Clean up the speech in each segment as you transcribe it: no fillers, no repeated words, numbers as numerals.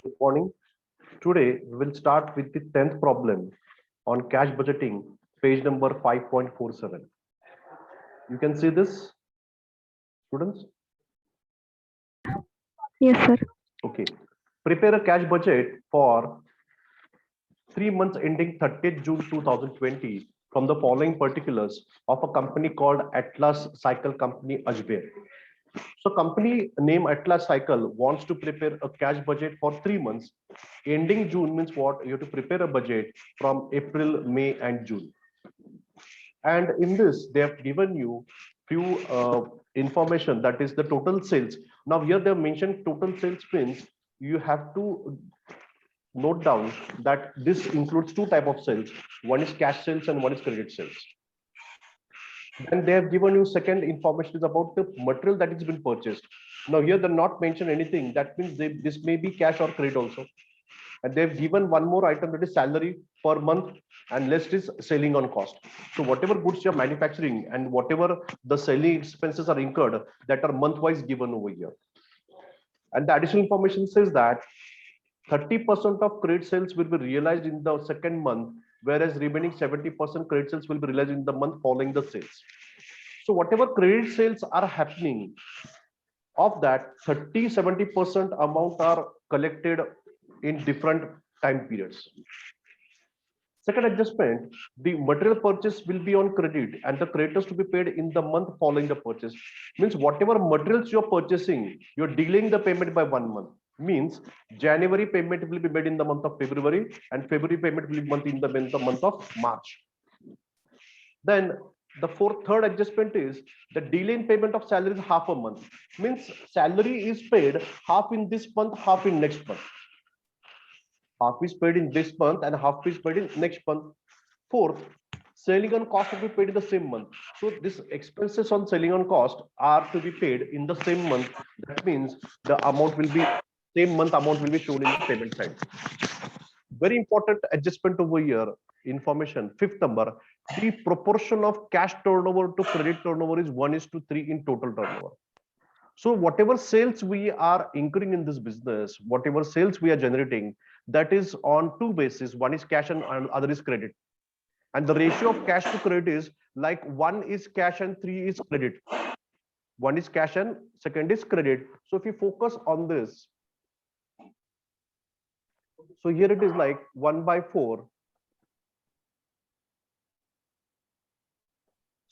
Good morning. Today we will start with the 10th problem on cash budgeting, page number 5.47. You can see this, students? Yes, sir. Okay. Prepare a cash budget for 3 months ending 30th June 2020 from the following particulars of a company called Atlas Cycle Company Ajmer. So company name Atlas Cycle wants to prepare a cash budget for 3 months. Ending June means what? You have to prepare a budget from April, May, and June. And in this, they have given you few information, that is the total sales. Now here they have mentioned total sales means you have to note down that this includes two type of sales. One is cash sales and one is credit sales. Then they have given you second information is about the material that is been purchased. Now here they're not mentioned anything. That means this may be cash or credit also. And they've given one more item, that is salary per month, and rest is selling on cost. So whatever goods you're manufacturing and whatever the selling expenses are incurred, that are month-wise given over here. And the additional information says that 30% of credit sales will be realized in the second month, whereas remaining 70% credit sales will be realized in the month following the sales. So whatever credit sales are happening, of that 30-70% amount are collected in different time periods. Second adjustment, the material purchase will be on credit and the creditors to be paid in the month following the purchase. Means whatever materials you're purchasing, you're delaying the payment by 1 month. Means January payment will be made in the month of February and February payment will be in the month of March. Then the third adjustment is the delay in payment of salary is half a month. Means salary is paid half in this month, half in next month. Half is paid in this month and half is paid in next month. Fourth, selling on cost will be paid in the same month. So these expenses on selling on cost are to be paid in the same month. That means the amount will be same month amount will be shown in the payment side. Very important adjustment over here. Information. Fifth number, the proportion of cash turnover to credit turnover is 1:3 in total turnover. So whatever sales we are incurring in this business, whatever sales we are generating, that is on two bases. One is cash and other is credit. And the ratio of cash to credit is like 1 is cash and 3 is credit. 1 is cash and second is credit. So if you focus on this, so here it is like 1/4.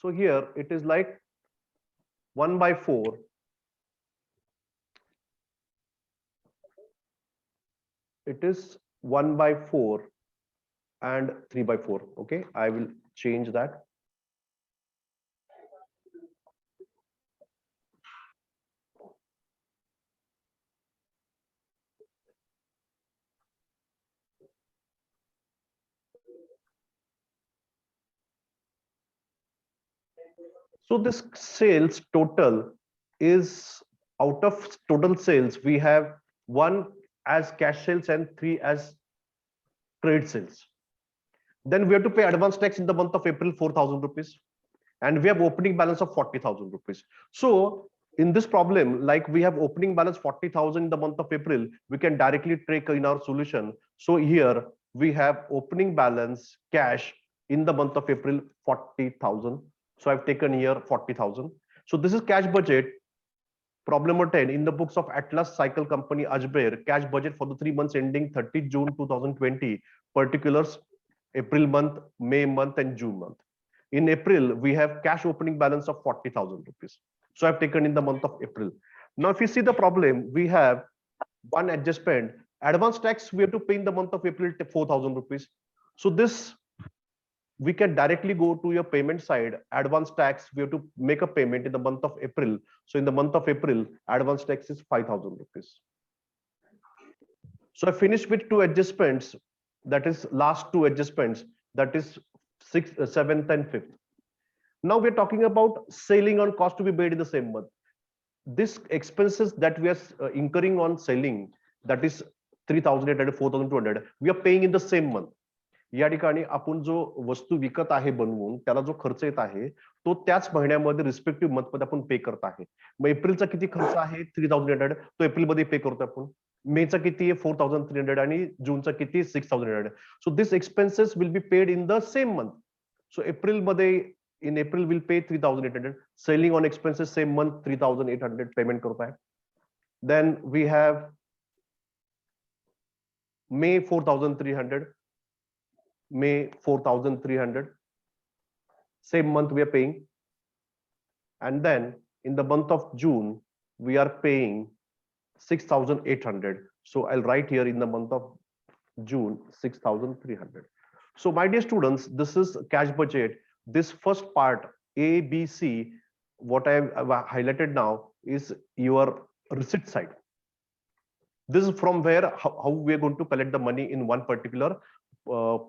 So here it is like 1/4. It is 1/4 and 3/4. Okay, I will change that. So this sales total is, out of total sales, we have 1 as cash sales and 3 as credit sales. Then we have to pay advance tax in the month of April, 4,000 rupees. And we have opening balance of 40,000 rupees. So in this problem, like we have opening balance 40,000 in the month of April, we can directly take in our solution. So here we have opening balance cash in the month of April, 40,000. So I've taken here 40,000. So this is cash budget. Problem number 10, in the books of Atlas Cycle Company Ajmer, cash budget for the 3 months ending 30 June 2020, particulars April month, May month, and June month. In April, we have cash opening balance of 40,000 rupees. So I've taken in the month of April. Now, if you see the problem, we have one adjustment. Advance tax, we have to pay in the month of April 4,000 rupees. So this, we can directly go to your payment side. Advance tax, we have to make a payment in the month of April. So in the month of April, advance tax is 5,000 rupees. So I finished with two adjustments. That is last two adjustments. That is 6th, 7th, and 5th. Now we're talking about selling on cost to be paid in the same month. This expenses that we are incurring on selling, that is 3,800, 4,200, we are paying in the same month. या ठिकाणी आपण जो वस्तू विकत आहे बनवून त्याला जो खर्च येत आहे तो त्याच महिन्यामध्ये रिस्पेक्टिव्ह मंथ मध्ये आपण पे करत आहे. मग एप्रिलचा किती खर्च आहे 3,800, तो एप्रिल मध्ये पे करतो आपण. मेचा किती आहे 4300 आणि जूनचा किती 6800. So this expenses will be paid in the same month. So April मध्ये in April we'll pay 3800. Selling on expenses same month 3800 payment करता है. Then we have May 4300. May 4300. Same month we are paying. And then in the month of June we are paying 6800. So I'll write here in the month of June 6300. So my dear students, this is cash budget. This first part A, B, C, what I have highlighted now is your receipt side. This is from where how we are going to collect the money in one particular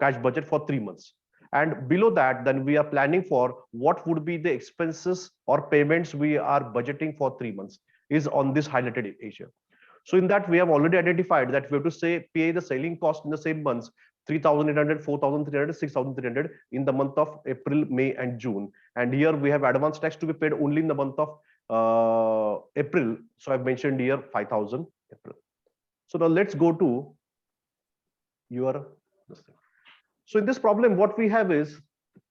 cash budget for 3 months. And below that, then we are planning for what would be the expenses or payments we are budgeting for 3 months is on this highlighted area. So in that we have already identified that we have to say pay the selling cost in the same months 3800, 4300, 6300 in the month of April, May and June. And here we have advance tax to be paid only in the month of April. So I've mentioned here 5000 April. So now let's go to your this thing. So in this problem what we have is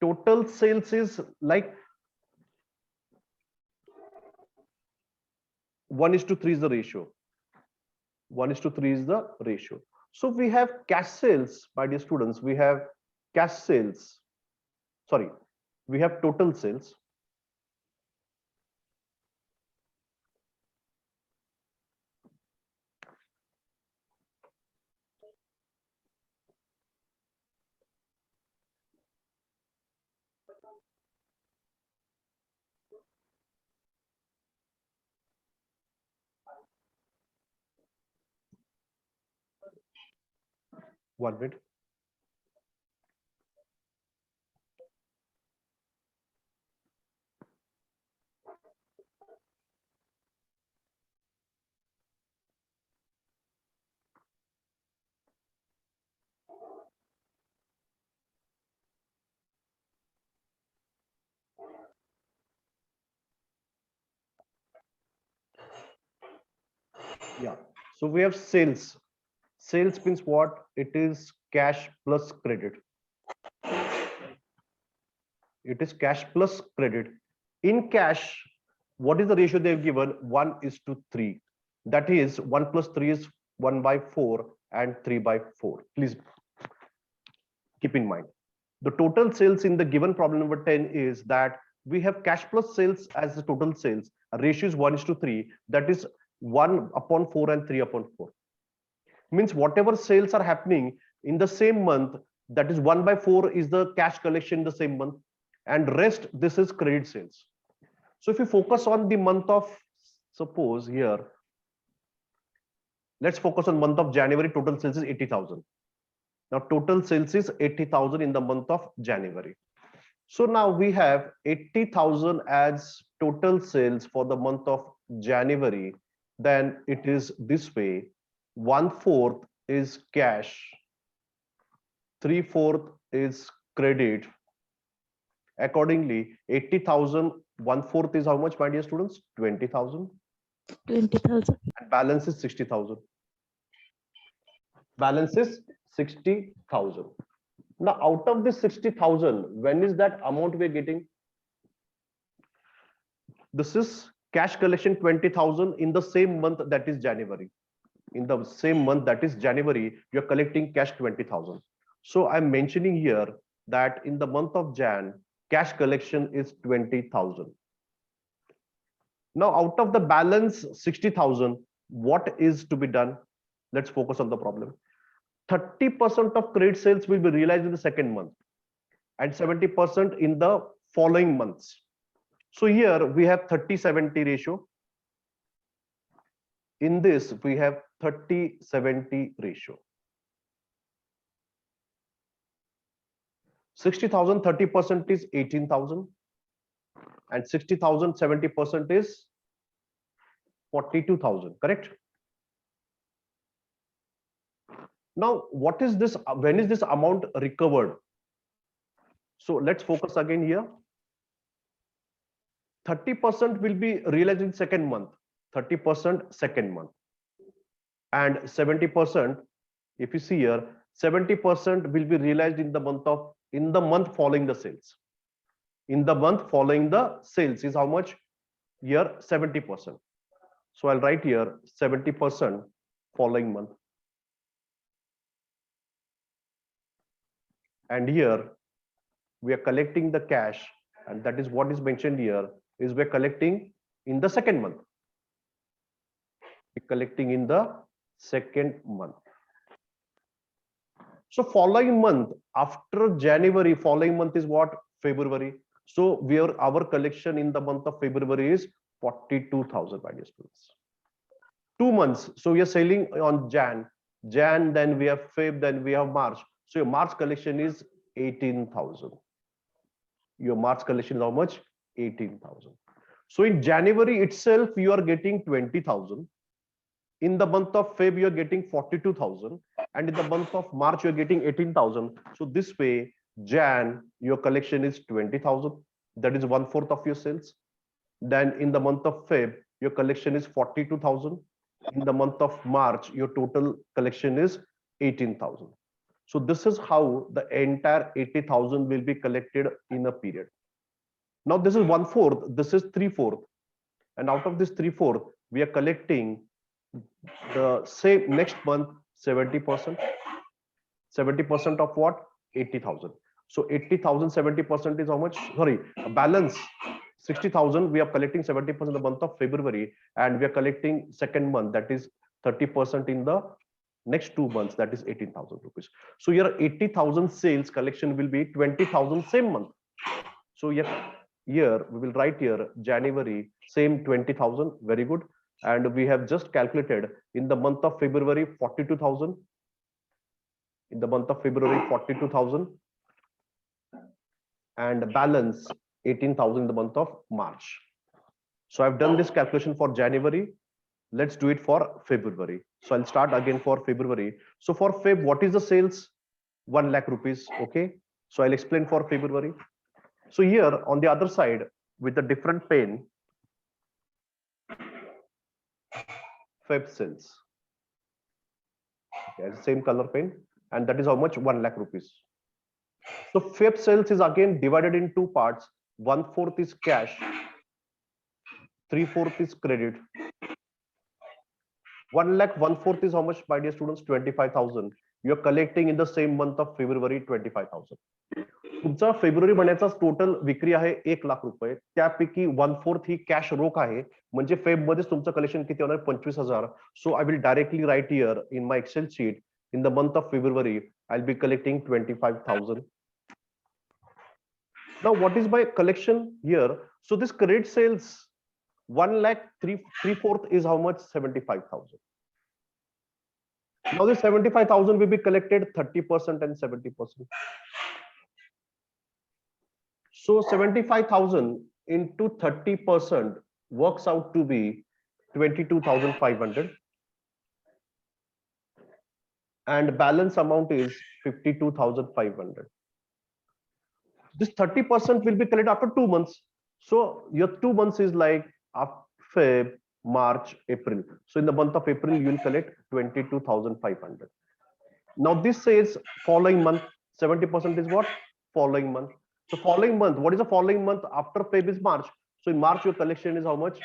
total sales is like 1:3 is the ratio. 1:3 is the ratio. So we have cash sales, my dear students, we have cash sales. Sorry, we have total sales. One minute. Yeah. So we have sales. Sales means what? It is cash plus credit. It is cash plus credit. In cash, what is the ratio they've given? 1:3. That is 1 plus 3 is 1/4 and 3/4. Please keep in mind. The total sales in the given problem number 10 is that we have cash plus sales as the total sales. A ratio is 1:3. That is 1/4 and 3/4. Means whatever sales are happening in the same month, that is 1/4 is the cash collection in the same month, and rest this is credit sales. So if you focus on the month of, suppose here, let's focus on month of January, total sales is 80,000. Now total sales is 80,000 in the month of January. So now we have 80,000 as total sales for the month of January. Then it is this way: 1/4 is cash, 3/4 is credit. Accordingly, 80,000, 1/4 is how much, my dear students? 20,000. 20,000. And balance is 60,000. Balance is 60,000. Now, out of this 60,000, when is that amount we're getting? This is cash collection 20,000 in the same month, that is January. In the same month, that is January, you're collecting cash 20,000. So I'm mentioning here that in the month of Jan, cash collection is 20,000. Now, out of the balance 60,000, what is to be done? Let's focus on the problem. 30% of credit sales will be realized in the second month and 70% in the following months. So here we have 30-70 ratio. In this, we have 30-70 ratio. 60,000, 30% is 18,000. And 60,000, 70% is 42,000, correct? Now, what is this? When is this amount recovered? So let's focus again here. 30% will be realized in second month. 30% second month. and 70%, if you see here, 70% will be realized in the month following the sales. In the month following the sales is how much? Here 70%. So I'll write here 70% following month. And here we are collecting the cash, and that is what is mentioned here, is we're collecting in the second month. We're collecting in the second month. So following month after January, following month is what? February. So our collection in the month of February is 42,000, my dear students. 2 months. So we are selling on Jan, then we have Feb, then we have March. So your March collection is 18,000. Your March collection is how much? 18,000. So in January itself, you are getting 20,000. In the month of Feb, you are getting 42,000. And in the month of March, you are getting 18,000. So this way, Jan, your collection is 20,000. That is 1/4 of your sales. Then in the month of Feb, your collection is 42,000. In the month of March, your total collection is 18,000. So this is how the entire 80,000 will be collected in a period. Now this is 1/4, this is 3/4. And out of this 3/4, we are collecting the same next month 70%. 70% of what? 80,000. So 80,000, 70% is how much? Sorry, balance 60,000. We are collecting 70% in the month of February, and we are collecting second month, that is 30% in the next 2 months, that is 18,000 rupees. So your 80,000 sales collection will be 20,000 same month. So here we will write here January same 20,000. Very good. And we have just calculated in the month of February 42,000. In the month of February 42,000, and balance 18,000 in the month of March. So I've done this calculation for January. Let's do it for February. So I'll start again for February. So for Feb, what is the sales? 1 lakh rupees. Okay. So I'll explain for February. So here on the other side with a different pen, Feb sales. Okay, same color pen, and that is how much? 1 lakh rupees. So Feb sales is again divided in two parts. 1/4 is cash, 3/4 is credit. 1 lakh 1/4 is how much, my dear students? 25,000. You are collecting in the same month of February 25,000. तुमचा फेब्रुवारी महिन्याचा total विक्री आहे 1 लाख रुपये, त्यापैकी 1/4 ही cash रोख आहे, म्हणजे Feb मध्ये तुमचं कलेक्शन किती होणार? 25,000. So I will directly write here in my Excel sheet, in the month of February, I'll be collecting 25,000. Now, what is my collection here? So this credit sales, 1 lakh 3/4 is how much? 75,000. Now this 75,000 will be collected 30% and 70%. So 75,000 into 30% works out to be 22,500. And balance amount is 52,500. This 30% will be collected after 2 months. So your 2 months is like Feb, March, April. So in the month of April, you will collect 22,500. Now this says following month. 70% is what? Following month. So following month, what is the following month after Feb is March? So in March, your collection is how much?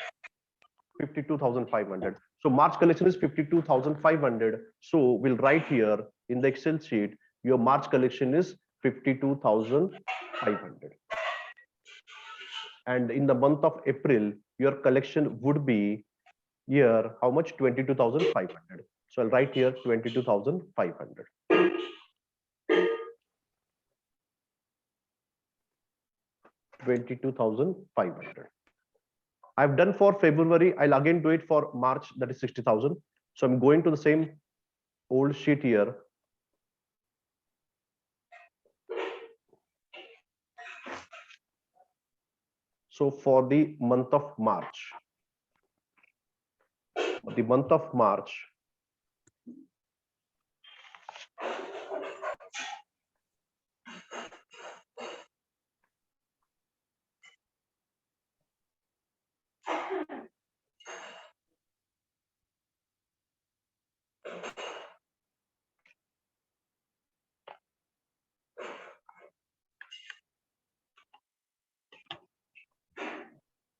52,500. So March collection is 52,500. So we'll write here in the Excel sheet, your March collection is 52,500. And in the month of April, your collection would be here, how much? 22,500. So I'll write here 22,500. $22,500. I've done for February. I'll again do it for March, that is 60,000. So I'm going to the same old sheet here. So for the month of March,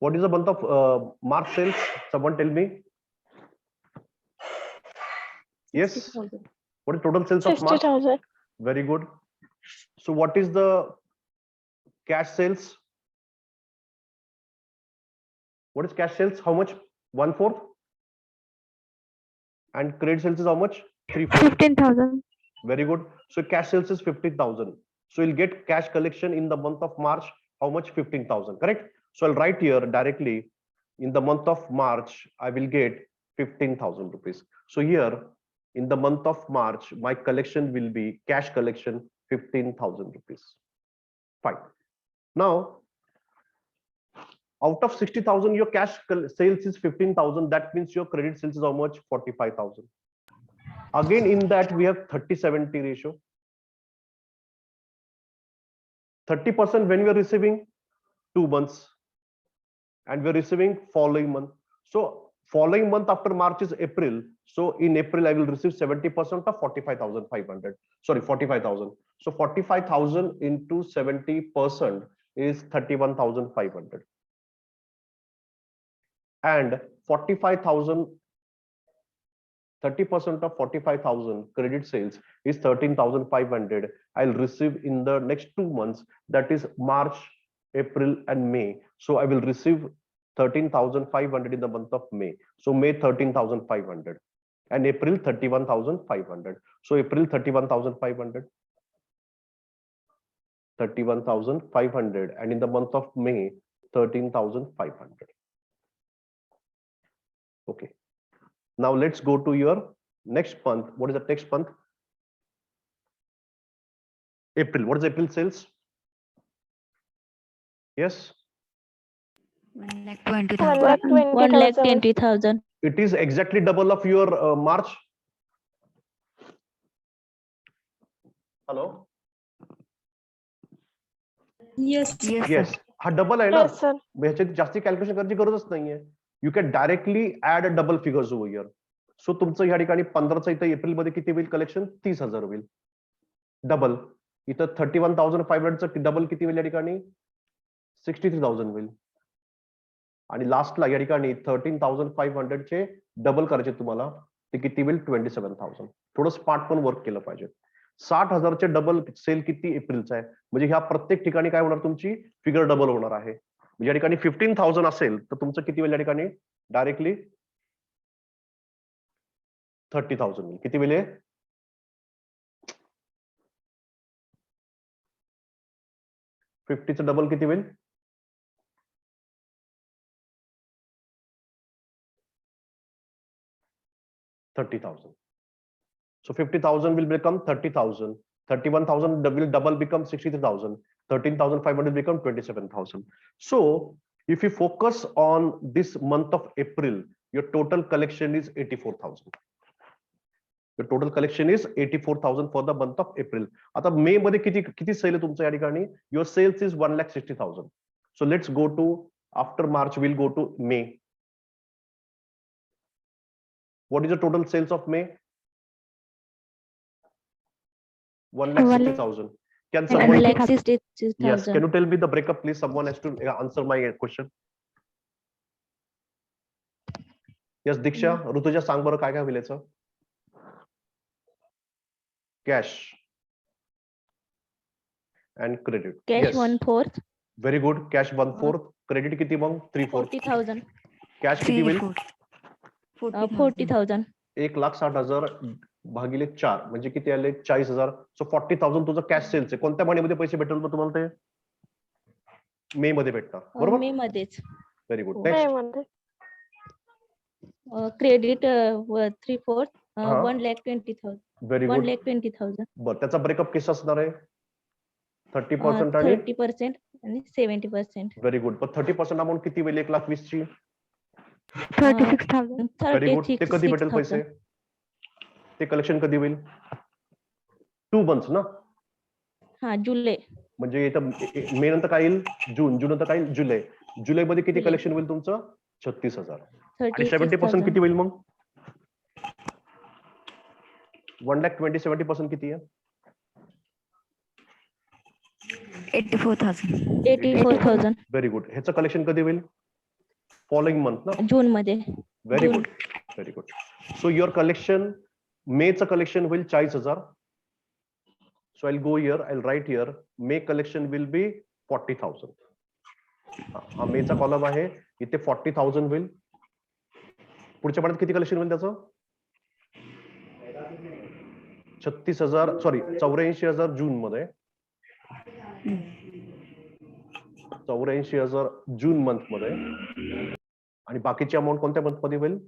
What is the month of March sales? Someone tell me. Yes. 60,000. What is total sales of March? 60,000. Very good. So what is the cash sales? What is cash sales? How much? 1/4. And credit sales is how much? 3/4. 15,000. Very good. So cash sales is 15,000. So you'll get cash collection in the month of March. How much? 15,000. Correct. So I'll write here directly. In the month of March, I will get 15,000 rupees. So here, in the month of March, my collection will be cash collection 15,000 rupees. Fine. Now, out of 60,000, your cash sales is 15,000. That means your credit sales is how much? 45,000. Again, in that we have 30-70 ratio. 30% when we are receiving 2 months, and we're receiving following month. So following month after March is April. So in April, I will receive 70% of 45,500. Sorry, 45,000. So 45,000 into 70% is 31,500. And 45,000, 30% of 45,000 credit sales is 13,500. I'll receive in the next 2 months, that is March, April, and May. So I will receive 13,500 in the month of May. So May 13,500 and April 31,500. So April 31,500, 31,500, and in the month of May 13,500. Okay. Now let's go to your next month. What is the next month? April. What is April sales? Yes. 1,20,000. 1,20,000. It is exactly double of your March. Hello. Yes. Yes. हा double आहे ना. Yes, sir. ह्याच्यात जास्ती calculation करायची गरजच नाहीये. You can directly add double figures over here. So तुमचं या ठिकाणी 15चं इथं एप्रिल मध्ये किती होईल कलेक्शन? 30,000 होईल. डबल इथं 31,500चं डबल किती होईल या ठिकाणी? 63,000 होईल. आणि लास्टला या ठिकाणी 13,500 चे डबल करायचे तुम्हाला, ते किती होईल? 27,000. थोडं स्मार्ट पण वर्क केलं पाहिजे. 60,000चे डबल सेल किती एप्रिलचा आहे, म्हणजे ह्या प्रत्येक ठिकाणी काय होणार? तुमची फिगर डबल होणार आहे. या ठिकाणी 15,000 असेल तर तुमचं किती होईल या ठिकाणी? डायरेक्टली 30,000 होईल. किती होईल? 50चं डबल किती होईल? 30,000. So 50,000 will become 30,000. 31,000 will double become 63,000. 13,500 become 27,000. So if you focus on this month of April, your total collection is 84,000. Your total collection is 84,000 for the month of April. आता मे मध्ये किती cell आहे तुमचं या ठिकाणी? Your sales is 1,60,000. So let's go to after March. We'll go to May. What is the total sales of May? 1,60,000. Can someone? 1,60,000. Yes. Can you tell me the breakup, please? Someone has to answer my question. Yes, Diksha, Rutuja सांग बरं काय काय होईल याचं? Cash and credit. Cash Yes. 1/4. Very good. Cash 1/4. Credit किती मग? 3/4. 40,000. Cash किती होईल? 40,000. 1,60,000 भागिले 4 म्हणजे किती आले? 40,000. सो 40,000 तुझं कॅश सेल्स आहे. कोणत्या महिन्यामध्ये पैसे भेटेल मग तुम्हाला? ते मे मध्ये भेटणार, बरोबर? मे मध्येच. Very good. May next. मध्ये क्रेडिट 3/4 1,20,000. Very good. 1,20,000. बरं, त्याचा ब्रेकअप कसा असणार आहे? 30% आणि 30% आणि 70%. Very good. पण 30% अमाऊंट किती होईल? 1,20,000 ची? 36,000. Very good. ते कधी भेटेल पैसे? ते कलेक्शन कधी होईल? 2 months ना? हा, जुलै. म्हणजे इथं मे नंतर काय येईल? जून. जून नंतर काय येईल? जुलै. जुलै मध्ये किती कलेक्शन होईल तुमचं? 36,000. आणि 70% किती होईल मग? 1,20,000 70% किती आहे? 84,000. 84,000. Very good. ह्याचं कलेक्शन कधी होईल? फॉलोइंग मंथ ना. जून मध्ये. Very June. Good, very good. So your collection, मेचं कलेक्शन होईल 40,000. So I'll go here, I'll write here, May collection will be 40,000. हा मेचा कॉलम आहे, इथे 40,000 होईल. पुढच्या महिन्यात किती कलेक्शन होईल त्याचं? 36,000, सॉरी 84,000 जून मध्ये. 84,000 जून मंथ मध्ये. आणि बाकीची अमाऊंट कोणत्या मंथ मध्ये होईल?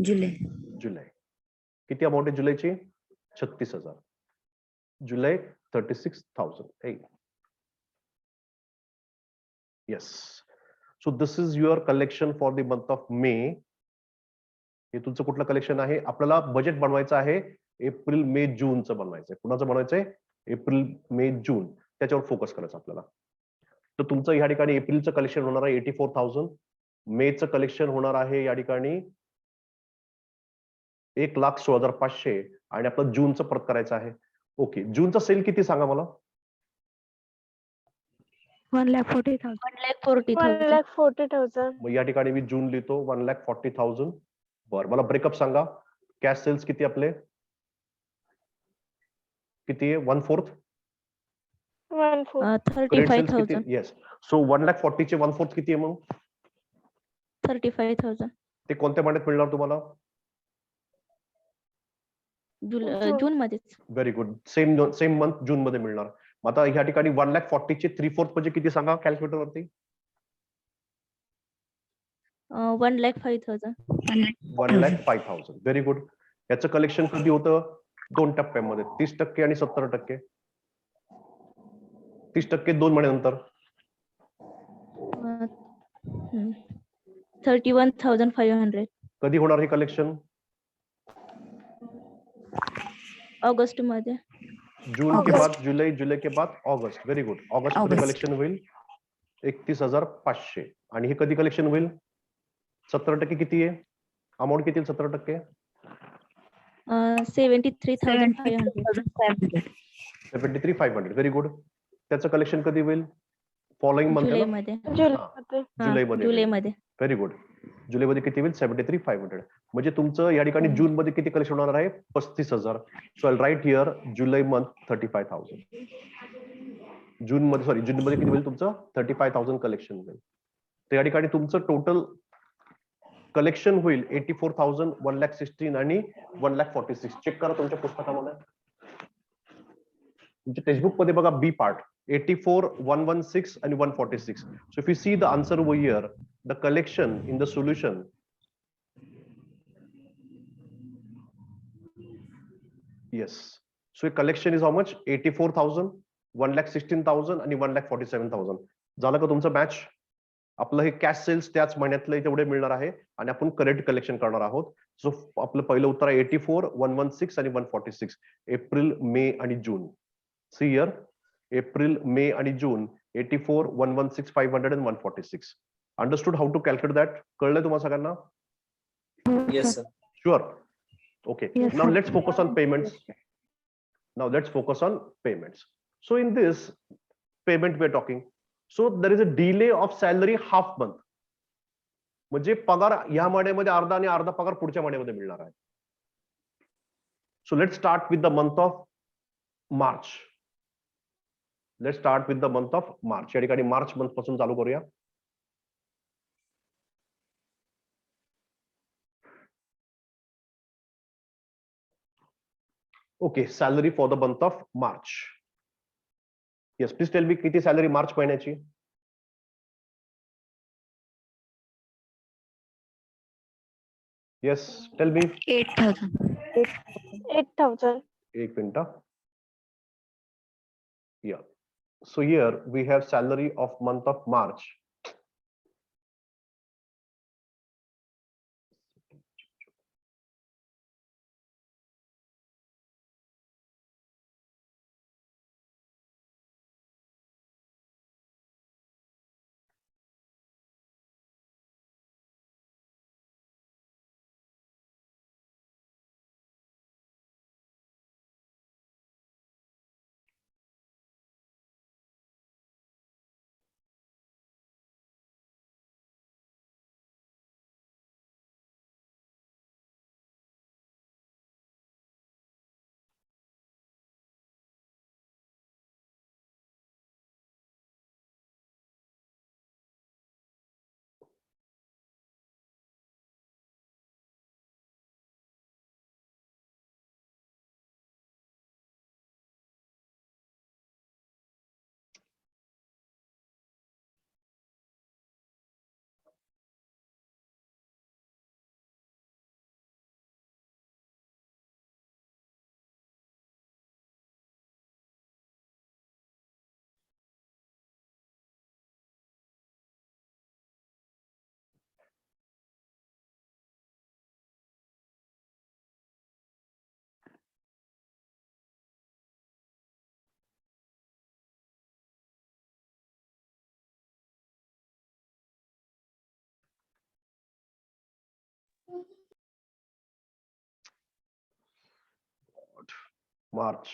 जुलै. जुलै. किती अमाऊंट आहे जुलैची? 36,000. जुलै 36,000. Hey. Yes. So this is your collection for the month of May. हे तुमचं कुठलं कलेक्शन आहे? आपल्याला बजेट बनवायचं आहे एप्रिल मे जूनचं बनवायचंय. कुणाचं बनवायचंय? एप्रिल मे जून. त्याच्यावर फोकस करायचं आपल्याला. तर तुमचं या ठिकाणी एप्रिलचं कलेक्शन होणार आहे 84,000. मेचं कलेक्शन होणार आहे या ठिकाणी 1,16,500 आणि आपलं जूनचं परत करायचं आहे. ओके, जूनचा सेल किती सांगा मला? 1,40,000. 1,40,000. 1,40,000. मग या ठिकाणी मी जून लिहितो 1,40,000. बरं, मला ब्रेकअप सांगा. कॅश सेल्स किती आपले? किती आहे? 1/4. 1,400. क्रेडिट सेल्स किती? 35,000. येस. सो 1,40,000 चे 1/4 किती आहे मग? 35,000. ते कोणत्या महिन्यात मिळणार तुम्हाला? जून. जून मध्येच. Very good. सेम मंथ जून मध्ये मिळणार. मग आता ह्या ठिकाणी 1,40,000 चे 3/4 म्हणजे किती सांगा कॅल्क्युलेटर वरती? 1,05,000. 1,05,000. Very good. याचं कलेक्शन कधी होतं? 2 टप्प्यामध्ये, 30% आणि 70%. 30% 2 महिन्यानंतर. 31,500. कधी होणार हे कलेक्शन? ऑगस्ट मध्ये. जून के बाद जुलै, जुलै के बाद ऑगस्ट. Very good. ऑगस्ट मध्ये कलेक्शन होईल 31,500. आणि हे कधी कलेक्शन होईल? 70% किती आहे? अमाऊंट किती? 70%? 73,500. 73,500. Very good. त्याचं कलेक्शन कधी होईल? फॉलोइंग मंथ जुलै ना? मध्ये. जुलैमध्ये. जुलै मध्ये. Very good. जुलैमध्ये किती होईल? 73,500. म्हणजे तुमचं या ठिकाणी जून मध्ये किती कलेक्शन होणार आहे? 35,000. सो आय राईट हिअर जुलै मंथ 35,000. जून मध्ये, सॉरी, जून मध्ये किती होईल तुमचं? 35,000 कलेक्शन होईल. तर या ठिकाणी तुमचं टोटल कलेक्शन होईल 84,000, 1,16,000 आणि 1,46,000. चेक करा तुमच्या पुस्तकामध्ये. तुमच्या टेक्स्टबुक मध्ये बघा बी पार्ट 84, 116 आणि 146. So if you see the answer over here, the collection in the solution, yes. So collection is how much? 84,000, 1,16,000 आणि 1,47,000. झालं का तुमचं मॅच? आपलं हे कॅश सेल्स त्याच महिन्यातलं तेवढे मिळणार आहे आणि आपण करेक्ट कलेक्शन करणार आहोत. सो आपलं पहिलं उत्तर आहे 84, 116 आणि 146. एप्रिल, मे आणि जून. सी हिअर, एप्रिल, मे आणि June 84, 116, 500 and 146. Understood how to calculate that? कळलंय तुम्हाला सगळ्यांना? Yes, sir. Sure. Okay. Now let's focus on payments. Now let's focus on payments. So in this payment we are talking. So there is a delay of salary half month. म्हणजे पगार ह्या महिन्यामध्ये अर्धा आणि अर्धा पगार पुढच्या महिन्यामध्ये मिळणार आहे. So let's start with the month of March. Let's start with the month of March. या ठिकाणी मार्च मंथ पासून चालू करूया. Okay, salary for the month of March. Yes, please tell me किती salary मार्च महिन्याची? Yes, tell me. 8,000. 8,000. एक minute. Yeah. So here we have salary of month of March. March.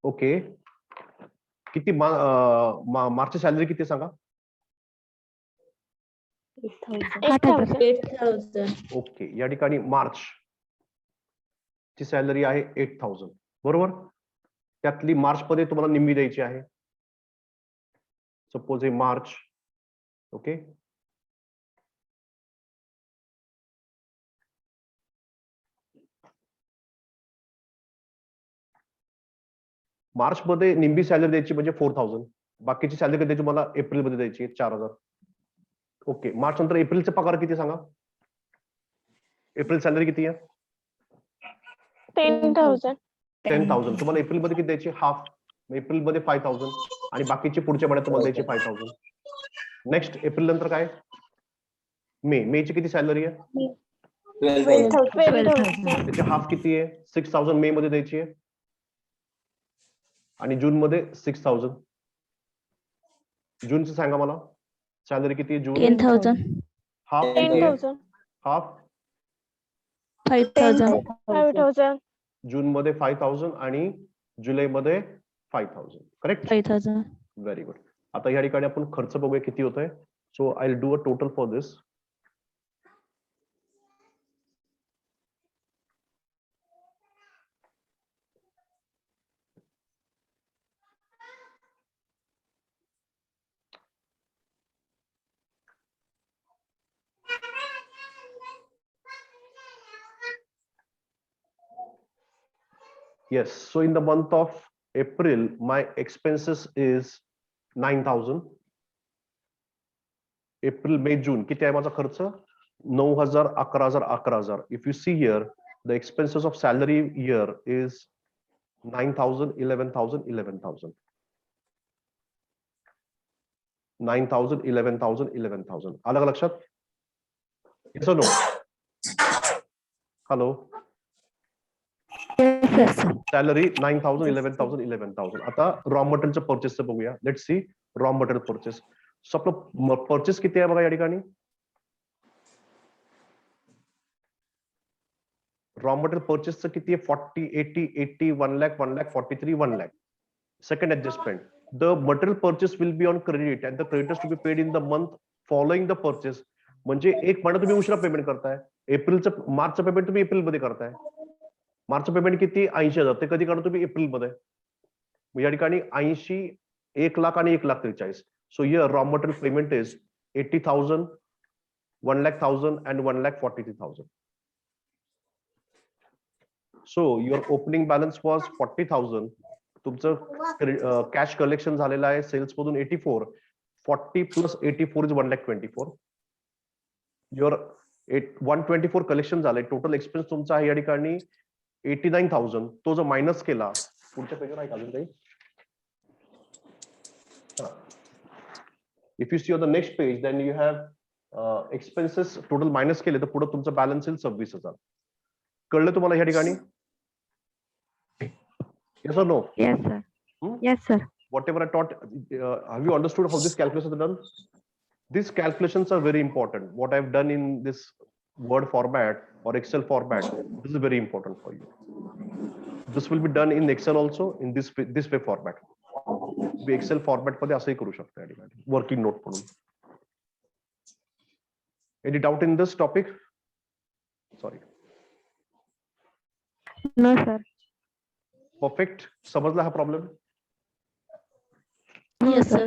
Okay. किती मार्चची salary किती सांगा. 8,000. 8,000. Okay, या ठिकाणी मार्च ची सॅलरी आहे 8,000 बरोबर. त्यातली मार्च मध्ये तुम्हाला निम्मी द्यायची आहे. सपोज हे मार्च. ओके. मार्च मध्ये निम्मी सॅलरी द्यायची म्हणजे 4,000. बाकीची सॅलरी कधी द्यायची मला एप्रिल मध्ये द्यायची 4,000. ओके. मार्च नंतर एप्रिलचा पगार किती सांगा. एप्रिल सॅलरी किती आहे. 10,000. 10,000. तुम्हाला एप्रिल मध्ये किती द्यायची हाफ. एप्रिल मध्ये 5,000 आणि बाकीचे पुढच्या महिन्यात तुम्हाला द्यायची 5,000. नेक्स्ट एप्रिल नंतर काय. मे ची किती सॅलरी आहे. 12,000. 12,000. त्याची हाफ किती आहे. 6,000 मे मध्ये द्यायची आहे आणि जून मध्ये 6,000. जूनचं सांगा मला सॅलरी किती आहे. जून 10,000. हाफ किती आहे. 10,000. हाफ 5,000. 5,000. जून मध्ये 5,000 आणि जुलै मध्ये 5,000. करेक्ट. 5,000. Very good. आता या ठिकाणी आपण खर्च बघूया किती होत आहे. So I will do a total for this. Yes, so in the month of April, my expenses is 9,000. April, May, June. किती आहे माझा खर्च. 9,000, 11,000, 11,000. If you see here, the expenses of salary here is 9,000, 11,000, 11,000. 9,000, 11,000, 11,000. आलं का लक्षात. Yes or no? Hello. Yes, sir. Salary 9,000, 11,000, 11,000. आता raw मटेरियलचं परचेसचं बघूया. Let see raw material purchase. So आपलं परचेस किती आहे बघा या ठिकाणी. रॉ मटेरियल परचेसचं किती आहे. 40, 80, 80, 1 lakh, 1 lakh, 43, 1 lakh. Second adjustment. The material purchase will be on credit and the creditors to be paid in the month following the purchase. म्हणजे एक महिना तुम्ही उशिरा पेमेंट करताय. मार्चचं पेमेंट तुम्ही एप्रिलमध्ये करताय. मार्च पेमेंट किती 80,000. ते कधी करणार तुम्ही एप्रिलमध्ये. या ठिकाणी 80, 1 लाख आणि 1,43,000. So here raw material payment is 80,000, 1,00,000 and 1,43,000. So your opening balance was 40,000. तुमचं कॅश कलेक्शन झालेलं आहे सेल्स मधून 84. 40 प्लस 84 इज 1,24,000. युअर 124 कलेक्शन झालंय. टोटल एक्सपेन्स तुमचा आहे या ठिकाणी 89,000. तो जर मायनस केला पुढच्या पेजवर आहे अजून काही. If you see on the next page then you have expenses total minus केले तर पुढे तुमचं बॅलन्स येईल 26,000. कळलं तुम्हाला या ठिकाणी. Yes or no? Yes, sir. Yes, sir. Whatever I taught, have you understood how this calculations are done? These calculations are very important. What I've done in this Word format or Excel format, this is very important for you. This will be done in Excel also in this way format. We Excel format मध्ये असंही करू शकतो या ठिकाणी working note म्हणून. Any doubt in this topic? Sorry. No, sir. Perfect. समजला हा problem. Yes, sir.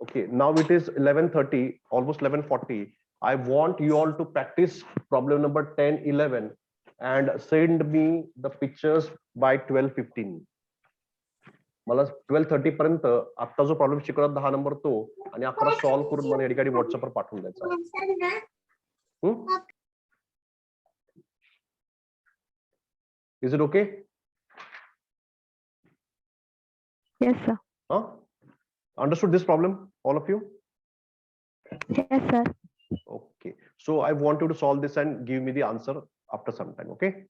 Okay, now it is 11:30, almost 11:40. I want you all to practice problem number 10, 11 and send me the pictures by 12:15. मला 12:30 पर्यंत आता जो problem शिकवला 10 number तो आणि 11 solve करून मला या ठिकाणी व्हॉट्सअपवर पाठवून द्यायचा. Is it okay? Yes, sir. Huh? Understood this problem, all of you? Yes, sir. Okay. So I want you to solve this and give me the answer after some time. Okay.